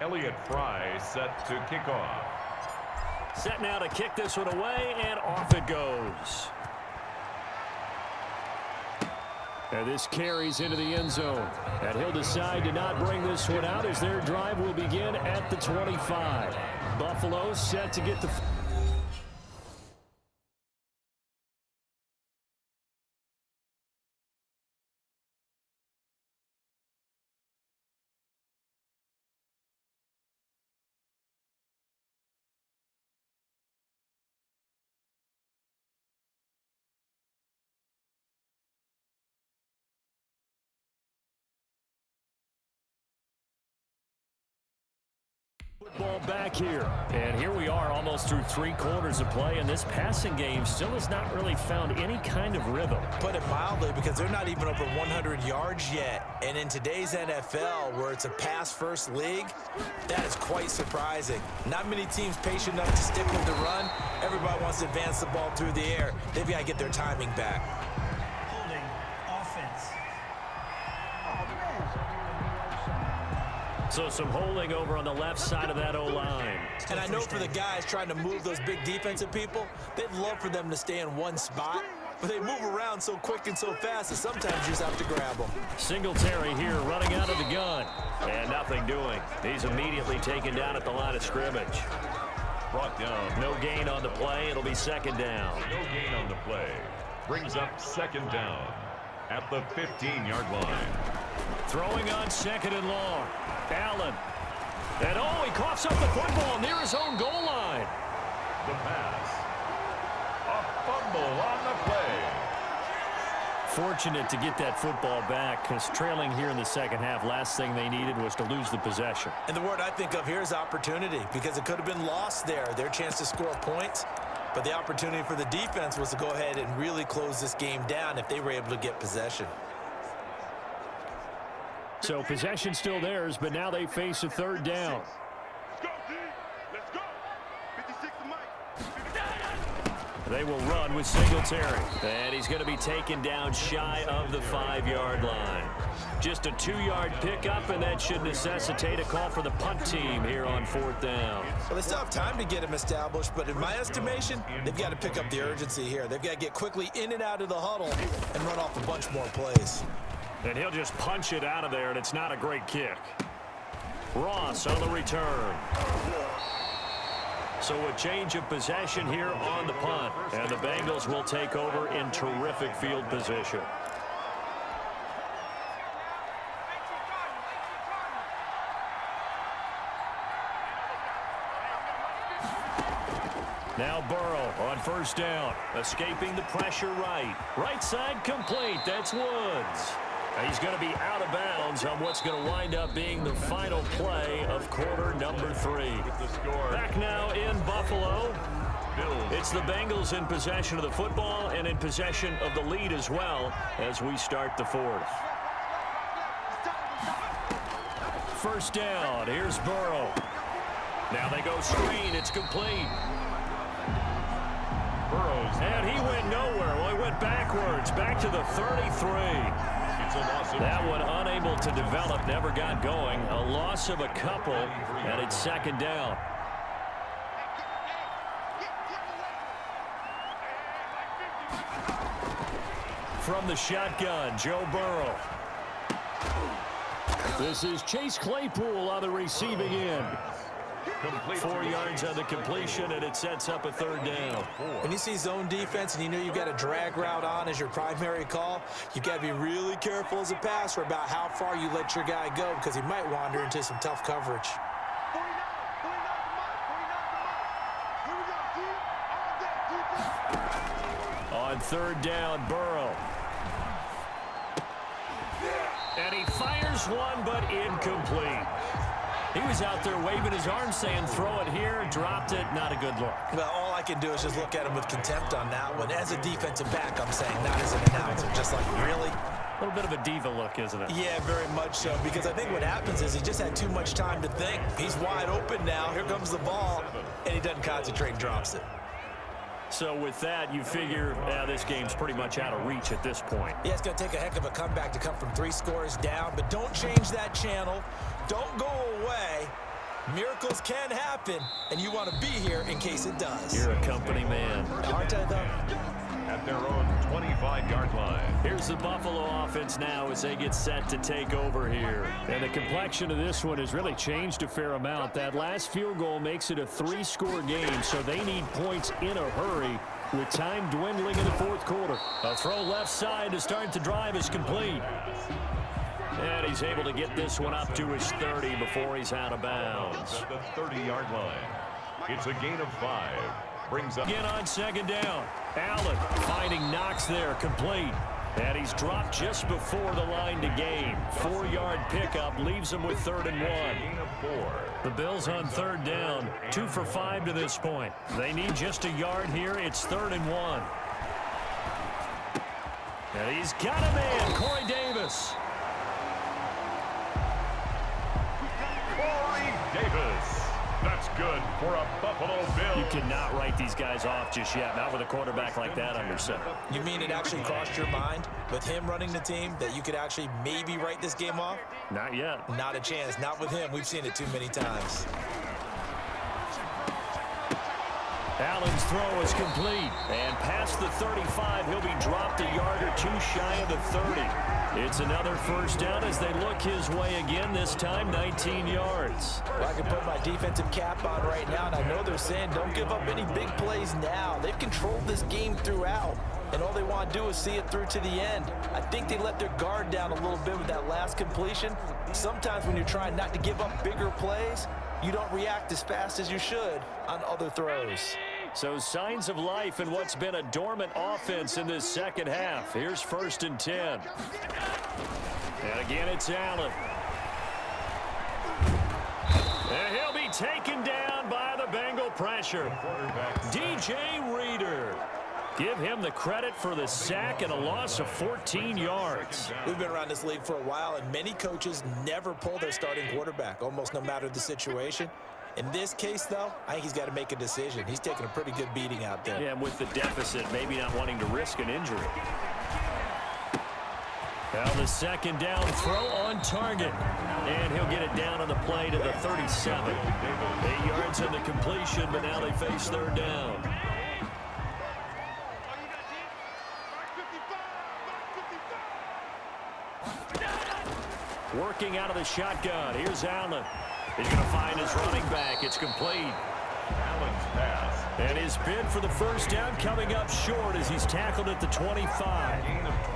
Fry set to kick off. Set now to kick this one away, and off it goes. And this carries into the end zone. And he'll decide to not bring this one out as their drive will begin at the 25. Buffalo set to get the... Football back here, and here we are almost through 3 quarters of play, and this passing game still has not really found any kind of rhythm. Put it mildly, because they're not even over 100 yards yet, and in today's NFL, where it's a pass-first league, that is quite surprising. Not many teams patient enough to stick with the run. Everybody wants to advance the ball through the air. They've got to get their timing back. Holding offense. So some holding over on the left side of that O-line. And I know for the guys trying to move those big defensive people, they'd love for them to stay in one spot, but they move around so quick and so fast that sometimes you just have to grab them. Singletary here running out of the gun, and nothing doing. He's immediately taken down at the line of scrimmage. Brought down. No gain on the play. It'll be second down. No gain on the play. Brings up second down at the 15-yard line. Throwing on second and long. Allen. And he coughs up the football near his own goal line. The pass. A fumble on the play. Fortunate to get that football back, because trailing here in the second half, last thing they needed was to lose the possession. And the word I think of here is opportunity, because it could have been lost there, their chance to score points. But the opportunity for the defense was to go ahead and really close this game down if they were able to get possession. So possession still theirs, but now they face a third down. They will run with Singletary. And he's going to be taken down shy of the 5-yard line. Just a 2-yard pickup, and that should necessitate a call for the punt team here on 4th down. Well, they still have time to get him established, but in my estimation, they've got to pick up the urgency here. They've got to get quickly in and out of the huddle and run off a bunch more plays. And he'll just punch it out of there, and it's not a great kick. Ross on the return. So a change of possession here on the punt. And the Bengals will take over in terrific field position. Now Burrow on first down. Escaping the pressure right. Right side complete. That's Woods. He's going to be out of bounds on what's going to wind up being the final play of quarter number 3. Back now in Buffalo. It's the Bengals in possession of the football and in possession of the lead as well as we start the 4th. First down. Here's Burrow. Now they go screen. It's complete. Burrows. And he went nowhere. Well, he went backwards. Back to the 33. That one unable to develop, never got going. A loss of a couple, and it's second down. From the shotgun, Joe Burrow. This is Chase Claypool on the receiving end. 4 yards on the completion, and it sets up a third down. When you see zone defense and you know you've got a drag route on as your primary call, you've got to be really careful as a passer about how far you let your guy go, because he might wander into some tough coverage. On third down, Burrow. And he fires one, but incomplete. He was out there waving his arms saying, throw it here, dropped it, not a good look. Well, all I can do is just look at him with contempt on that one. As a defensive back, I'm saying, not as an announcer. Just like, really? A little bit of a diva look, isn't it? Yeah, very much so, because I think what happens is he just had too much time to think. He's wide open now. Here comes the ball, and he doesn't concentrate and drops it. So with that, you figure this game's pretty much out of reach at this point. Yeah, it's going to take a heck of a comeback to come from 3 scores down, but don't change that channel. Don't go away. Miracles can happen, and you want to be here in case it does. You're a company man. Aren't I, though? At their own 25-yard line. Here's the Buffalo offense now as they get set to take over here. And the complexion of this one has really changed a fair amount. That last field goal makes it a 3-score game, so they need points in a hurry with time dwindling in the fourth quarter. A throw left side to start the drive is complete. And he's able to get this one up to his 30 before he's out of bounds. At the 30-yard line. It's a gain of 5. Brings up Again on second down. Allen finding Knox there, complete. And he's dropped just before the line to gain. 4-yard pickup leaves him with 3rd and 1. gain of 4. The Bills on 3rd down, 2 for 5 to this point. They need just a yard here. It's 3rd and 1. And he's got a man, Corey Davis. Corey Davis. That's good for a Buffalo Bill. You cannot write these guys off just yet, not with a quarterback like that under center. You mean it actually crossed your mind with him running the team that you could actually maybe write this game off? Not yet. Not a chance. Not with him. We've seen it too many times. Allen's throw is complete. And past the 35, he'll be dropped a yard or 2 shy of the 30. It's another first down as they look his way again, this time 19 yards. Well, I can put my defensive cap on right now, and I know they're saying don't give up any big plays now. They've controlled this game throughout, and all they want to do is see it through to the end. I think they let their guard down a little bit with that last completion. Sometimes when you're trying not to give up bigger plays, you don't react as fast as you should on other throws. So signs of life in what's been a dormant offense in this second half. Here's 1st and 10. And again, it's Allen. And he'll be taken down by the Bengal pressure. DJ Reader. Give him the credit for the sack and a loss of 14 yards. We've been around this league for a while, and many coaches never pull their starting quarterback, almost no matter the situation. In this case, though, I think he's got to make a decision. He's taking a pretty good beating out there. Yeah, with the deficit, maybe not wanting to risk an injury. Now the second down throw on target. And he'll get it down on the play to the 37. 8 yards on the completion, but now they face 3rd down. Working out of the shotgun. Here's Allen. He's going to find his running back. It's complete. Allen's pass. And his bid for the first down coming up short as he's tackled at the 25.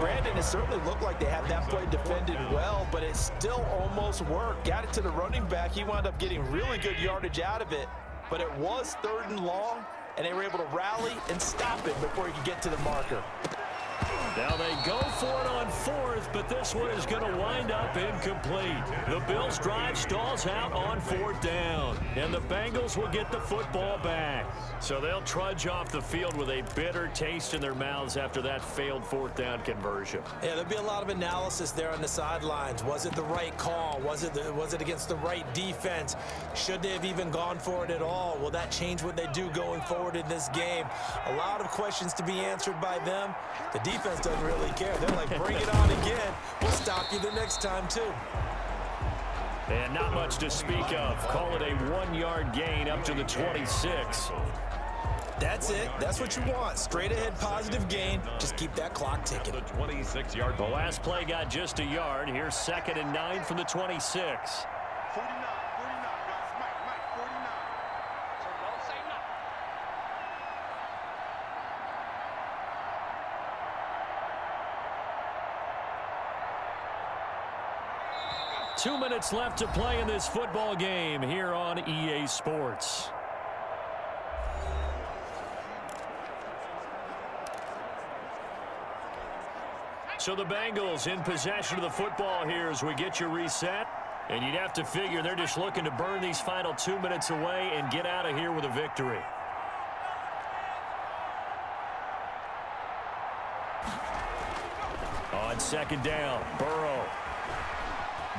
Brandon, it certainly looked like they had that play defended well, but it still almost worked. Got it to the running back. He wound up getting really good yardage out of it, but it was 3rd and long, and they were able to rally and stop it before he could get to the marker. Now they go for it on 4th, but this one is going to wind up incomplete. The Bills' drive stalls out on 4th down, and the Bengals will get the football back. So they'll trudge off the field with a bitter taste in their mouths after that failed 4th down conversion. Yeah, there'll be a lot of analysis there on the sidelines. Was it the right call? Was it against the right defense? Should they have even gone for it at all? Will that change what they do going forward in this game? A lot of questions to be answered by them. The defense doesn't really care. They're like, bring it on again. We'll stop you the next time, too. And not much to speak of. Call it a 1-yard gain up to the 26. That's it. That's what you want. Straight ahead positive gain. Just keep that clock ticking. The 26-yard The last play got just a yard. Here's 2nd and 9 from the 26. 49, guys. Mike, 49. So don't say nothing. 2 minutes left to play in this football game here on EA Sports. So the Bengals in possession of the football here as we get you reset. And you'd have to figure they're just looking to burn these final 2 minutes away and get out of here with a victory. On second down, Burrow.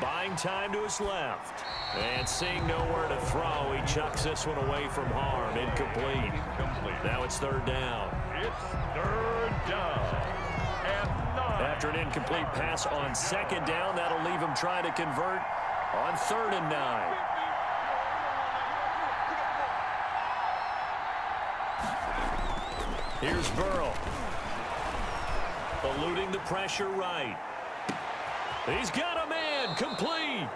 Buying time to his left. And seeing nowhere to throw, he chucks this one away from harm. Incomplete. Now it's 3rd down. It's 3rd down. And 9. After an incomplete pass on 2nd down, that'll leave him trying to convert on 3rd and 9. Here's Burrow. Eluding the pressure right. He's got a man. Complete.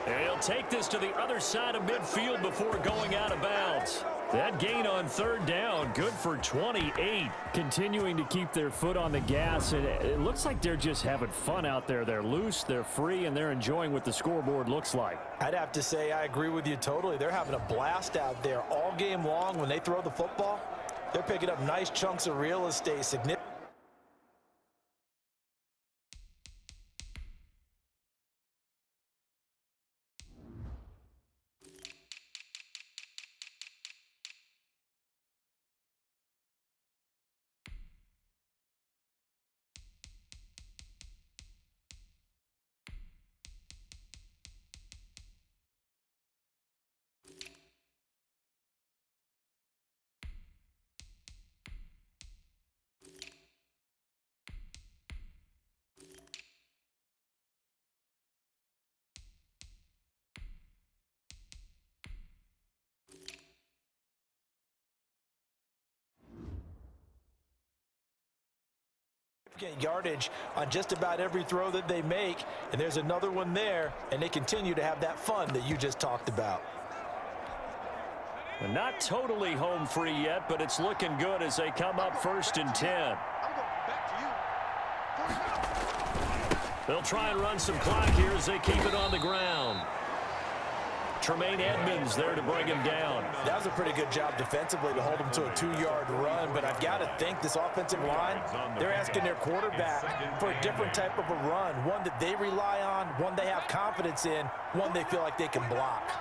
And he'll take this to the other side of midfield before going out of bounds. That gain on third down, good for 28. Continuing to keep their foot on the gas, and it looks like they're just having fun out there. They're loose, they're free, and they're enjoying what the scoreboard looks like. I'd have to say I agree with you totally. They're having a blast out there all game long. When they throw the football, they're picking up nice chunks of real estate. Significant. Yardage on just about every throw that they make, and there's another one there, and they continue to have that fun that you just talked about. Not totally home free yet, but it's looking good as they come up 1st and 10. They'll try and run some clock here as they keep it on the ground. Tremaine Edmonds there to bring him down. That was a pretty good job defensively to hold him to a 2-yard run, but I've got to think this offensive line, they're asking their quarterback for a different type of a run, one that they rely on, one they have confidence in, one they feel like they can block.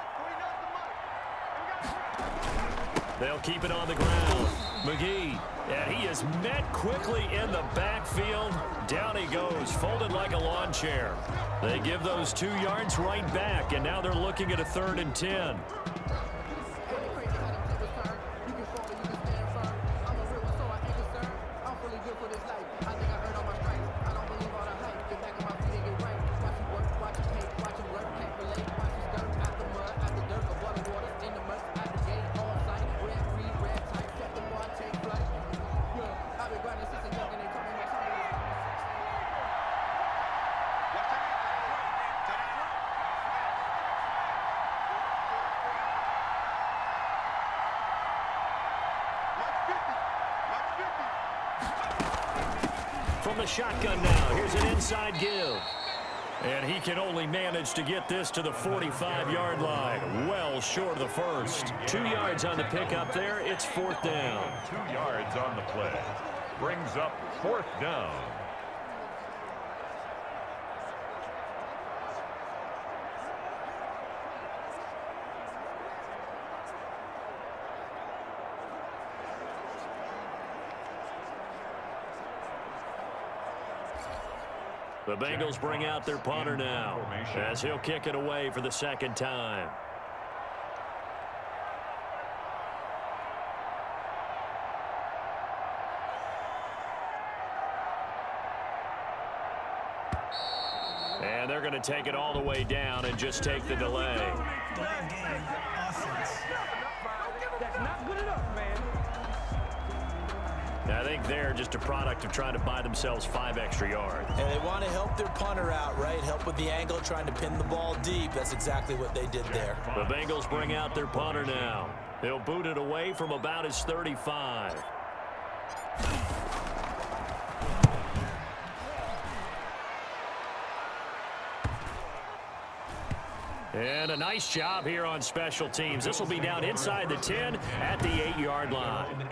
They'll keep it on the ground. McGee, and he is met quickly in the backfield. Down he goes, folded like a lawn chair. They give those 2 yards right back, and now they're looking at a 3rd and 10. From the shotgun now, here's an inside give. And he can only manage to get this to the 45-yard line. Well short of the first. 2 yards on the pickup there. It's 4th down. 2 yards on the play. Brings up 4th down. The Bengals bring out their punter now as he'll kick it away for the 2nd time. And they're going to take it all the way down and just take the delay. Delay of game, offense. That's not good enough, man. I think they're just a product of trying to buy themselves 5 extra yards. And they want to help their punter out, right? Help with the angle, trying to pin the ball deep. That's exactly what they did there. The Bengals bring out their punter now. He'll boot it away from about his 35. And a nice job here on special teams. This will be down inside the 10 at the 8-yard line.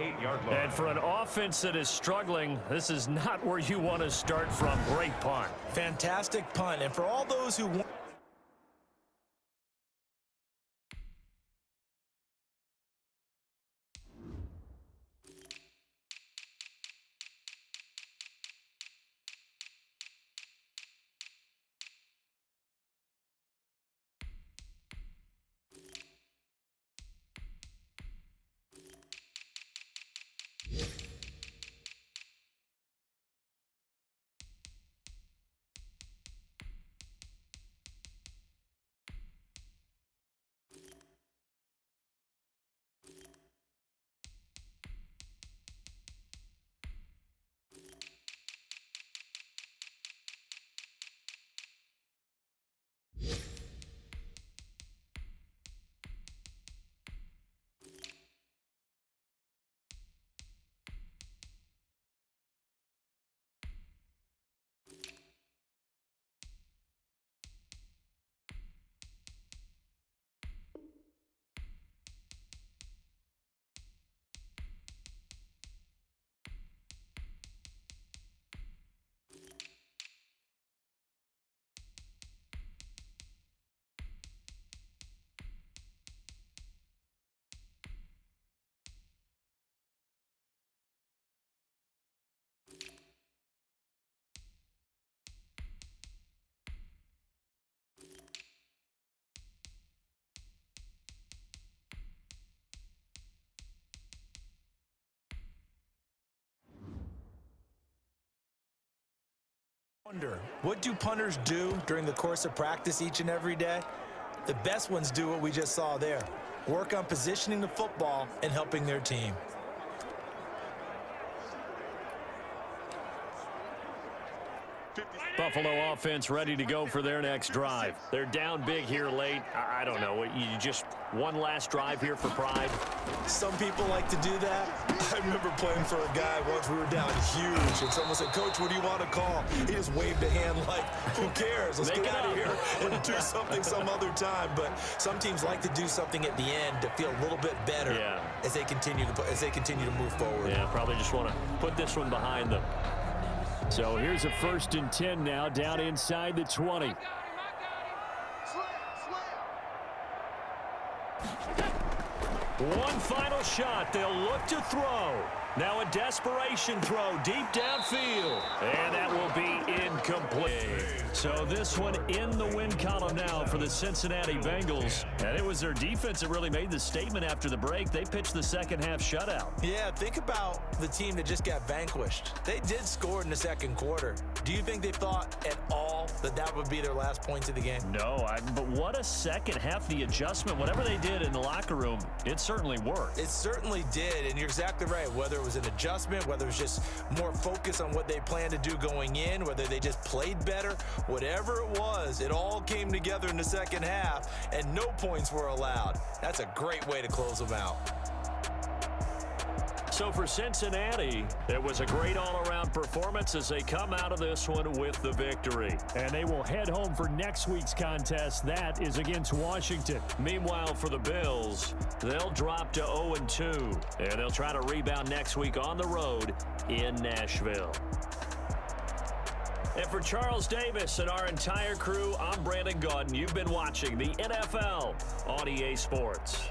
And for an offense that is struggling, this is not where you want to start from. Great punt. Fantastic punt. And for all those who want What do punters do during the course of practice each and every day? The best ones do what we just saw there. Work on positioning the football and helping their team. Buffalo offense ready to go for their next drive. They're down big here late. I don't know. You just one last drive here for pride? Some people like to do that. I remember playing for a guy once. We were down huge, and someone said, "Coach, what do you want to call?" He just waved a hand like, "Who cares? Let's get out of here and do something some other time." But some teams like to do something at the end to feel a little bit better as they continue to move forward. Yeah, probably just want to put this one behind them. So here's a 1st and 10 now, down inside the 20. One final shot. They'll look to throw. Now a desperation throw deep downfield. And that will be incomplete. So this one in the win column now for the Cincinnati Bengals. And it was their defense that really made the statement after the break. They pitched the second half shutout. Yeah, think about the team that just got vanquished. They did score in the second quarter. Do you think they thought at all that that would be their last points of the game? No, but what a second half. The adjustment, whatever they did in the locker room, it certainly worked. It certainly did, and you're exactly right. Whether it was an adjustment, whether it was just more focus on what they planned to do going in, whether they just played better, whatever it was, it all came together in the second half, and no points were allowed. That's a great way to close them out. So for Cincinnati, it was a great all-around performance as they come out of this one with the victory. And they will head home for next week's contest. That is against Washington. Meanwhile, for the Bills, they'll drop to 0-2, and they'll try to rebound next week on the road in Nashville. And for Charles Davis and our entire crew, I'm Brandon Gaudin. You've been watching the NFL on EA Sports.